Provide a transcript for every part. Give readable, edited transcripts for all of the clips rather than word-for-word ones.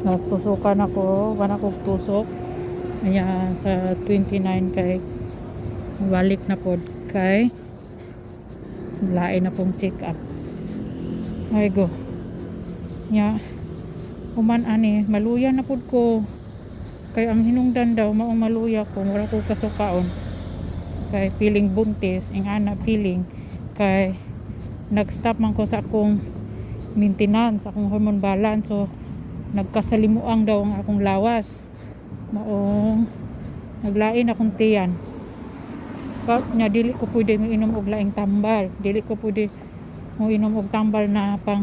Nastusukan ako, wala kong tusok. Kaya sa 29 kay balik na pod kay lain na pong check up. Ay go. Nya human ani maluya na pod ko. Kay ang hinungdan daw maong maluya ko wala ko kasukaon. Kay feeling buntis, ang ana feeling kay nag-stop man ko sa akong maintenance, akong hormone balance. So nagkasalimuang daw ang akong lawas. Maong naglain akong tiyan. Nya dili ko pwede miinom og laing tambal. Dili ko pwede mo inom og tambal na pang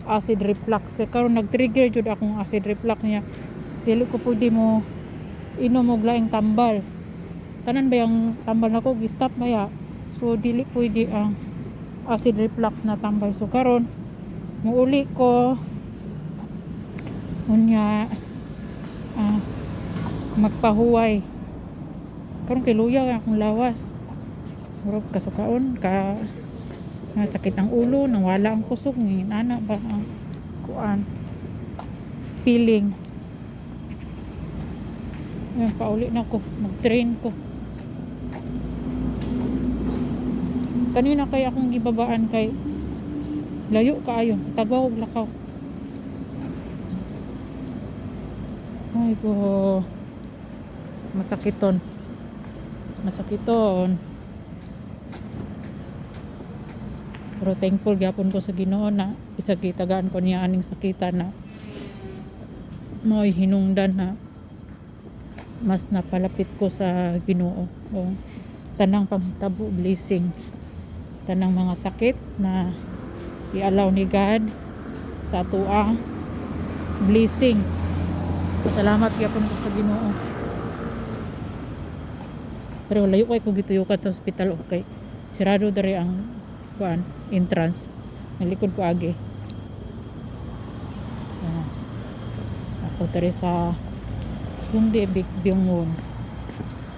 acid reflux. Kaya karon nag-trigger jud akong acid reflux niya. Dili ko pwede mo inom og laing tambal. Tanan ba yung tambal nako gi-stop baya. So dili pwede ang acid reflux na tambal. So karon muuli ko unya magpahuway. Karon kay luya akong lawas. Murag kasukaon ka sakit ang ulo, nang wala ang kusog, ana ba ang kuan feeling. Ayan, pauli na ko, mag-train ko. Kanina kay akong gibabaan kay layo kaayo, tagwaw og lakaw. Ay ko, masakiton. Pero thankful gyapon ko sa Ginoo na bisag kitagaan ko niya aning sakita na mo'y hinungdan na mas napalapit ko sa Ginoo. O tanang panghitabo blessing, tanang mga sakit na i-allow ni God sa atoa blessing. Salamat gyapon ko sa Ginoo. Pero layo kay ko gituyukan sa ospital, okay. Sirado diri ang kuan entrance. Nalikod ko agi. Ako diri sa Hyundai Big Byung-won,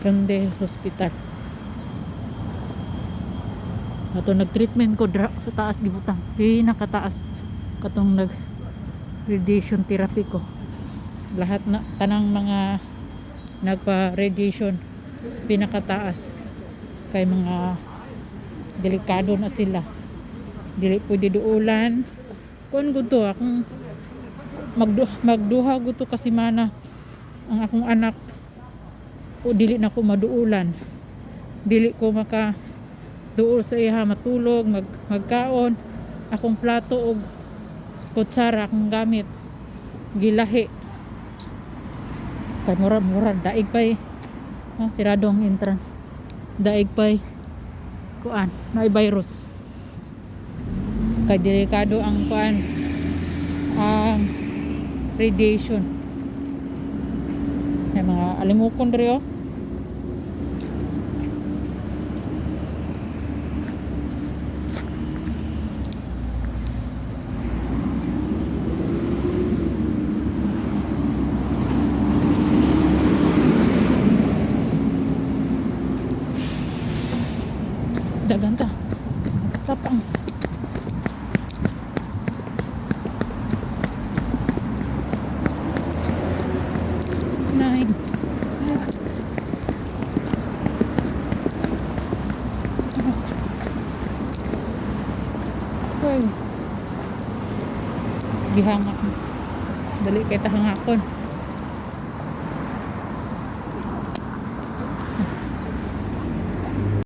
Hyundai Hospital. Ato nag-treatment ko sa taas gibutang. Pinakataas katong nag-radiation therapy ko. Lahat na tanang mga nagpa-radiation pinakataas kay mga delikado na sila. Dili pwede duulan. Kun gusto akong magduha gusto kasi mana ang akong anak o dili na ko maduulan. Dili ko maka duol sa iha matulog, magkaon. Akong plato og kutsara akong gamit gilahi. Kay mura daig pay. Sirado ang entrance. Daig pay kuan na virus. Kay delikado ang kuan radiation. May mga alimukon diri oh. Daganta. Stop ang nine. Gihangak. Dali kay tahangakon.